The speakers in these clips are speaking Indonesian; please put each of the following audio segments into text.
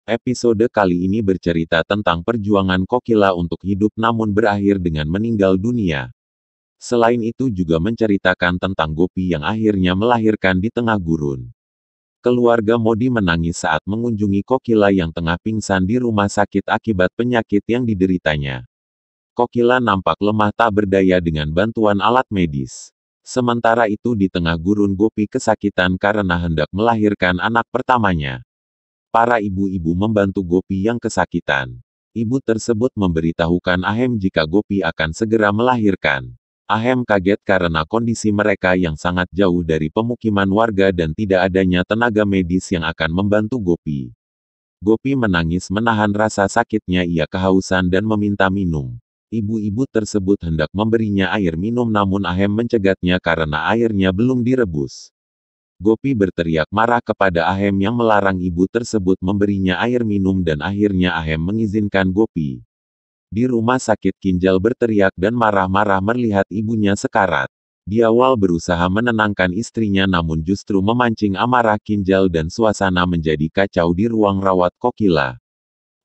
Episode kali ini bercerita tentang perjuangan Kokila untuk hidup namun berakhir dengan meninggal dunia. Selain itu juga menceritakan tentang Gopi yang akhirnya melahirkan di tengah gurun. Keluarga Modi menangis saat mengunjungi Kokila yang tengah pingsan di rumah sakit akibat penyakit yang dideritanya. Kokila nampak lemah tak berdaya dengan bantuan alat medis. Sementara itu di tengah gurun Gopi kesakitan karena hendak melahirkan anak pertamanya. Para ibu-ibu membantu Gopi yang kesakitan. Ibu tersebut memberitahukan Ahem jika Gopi akan segera melahirkan. Ahem kaget karena kondisi mereka yang sangat jauh dari pemukiman warga dan tidak adanya tenaga medis yang akan membantu Gopi. Gopi menangis menahan rasa sakitnya, ia kehausan dan meminta minum. Ibu-ibu tersebut hendak memberinya air minum namun Ahem mencegatnya karena airnya belum direbus. Gopi berteriak marah kepada Ahem yang melarang ibu tersebut memberinya air minum dan akhirnya Ahem mengizinkan Gopi. Di rumah sakit Kinjal berteriak dan marah-marah melihat ibunya sekarat. Di awal berusaha menenangkan istrinya namun justru memancing amarah Kinjal dan suasana menjadi kacau di ruang rawat Kokila.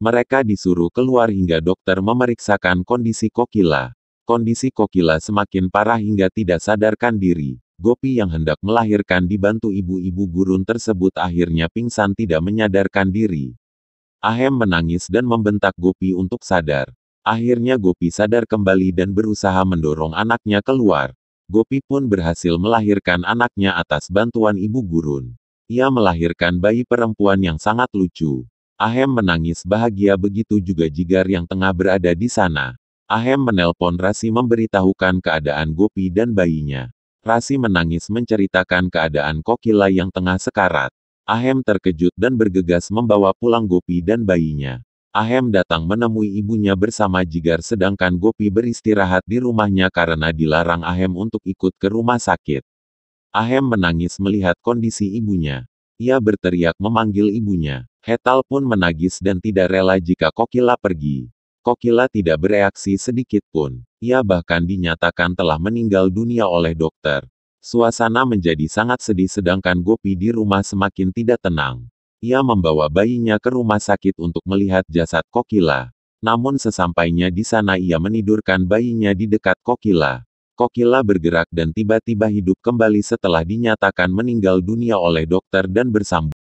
Mereka disuruh keluar hingga dokter memeriksakan kondisi Kokila. Kondisi Kokila semakin parah hingga tidak sadarkan diri. Gopi yang hendak melahirkan dibantu ibu-ibu gurun tersebut akhirnya pingsan tidak menyadarkan diri. Ahem menangis dan membentak Gopi untuk sadar. Akhirnya Gopi sadar kembali dan berusaha mendorong anaknya keluar. Gopi pun berhasil melahirkan anaknya atas bantuan ibu gurun. Ia melahirkan bayi perempuan yang sangat lucu. Ahem menangis bahagia, begitu juga Jigar yang tengah berada di sana. Ahem menelpon Rasi memberitahukan keadaan Gopi dan bayinya. Rasi menangis menceritakan keadaan Kokila yang tengah sekarat. Ahem terkejut dan bergegas membawa pulang Gopi dan bayinya. Ahem datang menemui ibunya bersama Jigar sedangkan Gopi beristirahat di rumahnya karena dilarang Ahem untuk ikut ke rumah sakit. Ahem menangis melihat kondisi ibunya. Ia berteriak memanggil ibunya. Hetal pun menangis dan tidak rela jika Kokila pergi. Kokila tidak bereaksi sedikit pun. Ia bahkan dinyatakan telah meninggal dunia oleh dokter. Suasana menjadi sangat sedih sedangkan Gopi di rumah semakin tidak tenang. Ia membawa bayinya ke rumah sakit untuk melihat jasad Kokila. Namun sesampainya di sana ia menidurkan bayinya di dekat Kokila. Kokila bergerak dan tiba-tiba hidup kembali setelah dinyatakan meninggal dunia oleh dokter dan bersambung.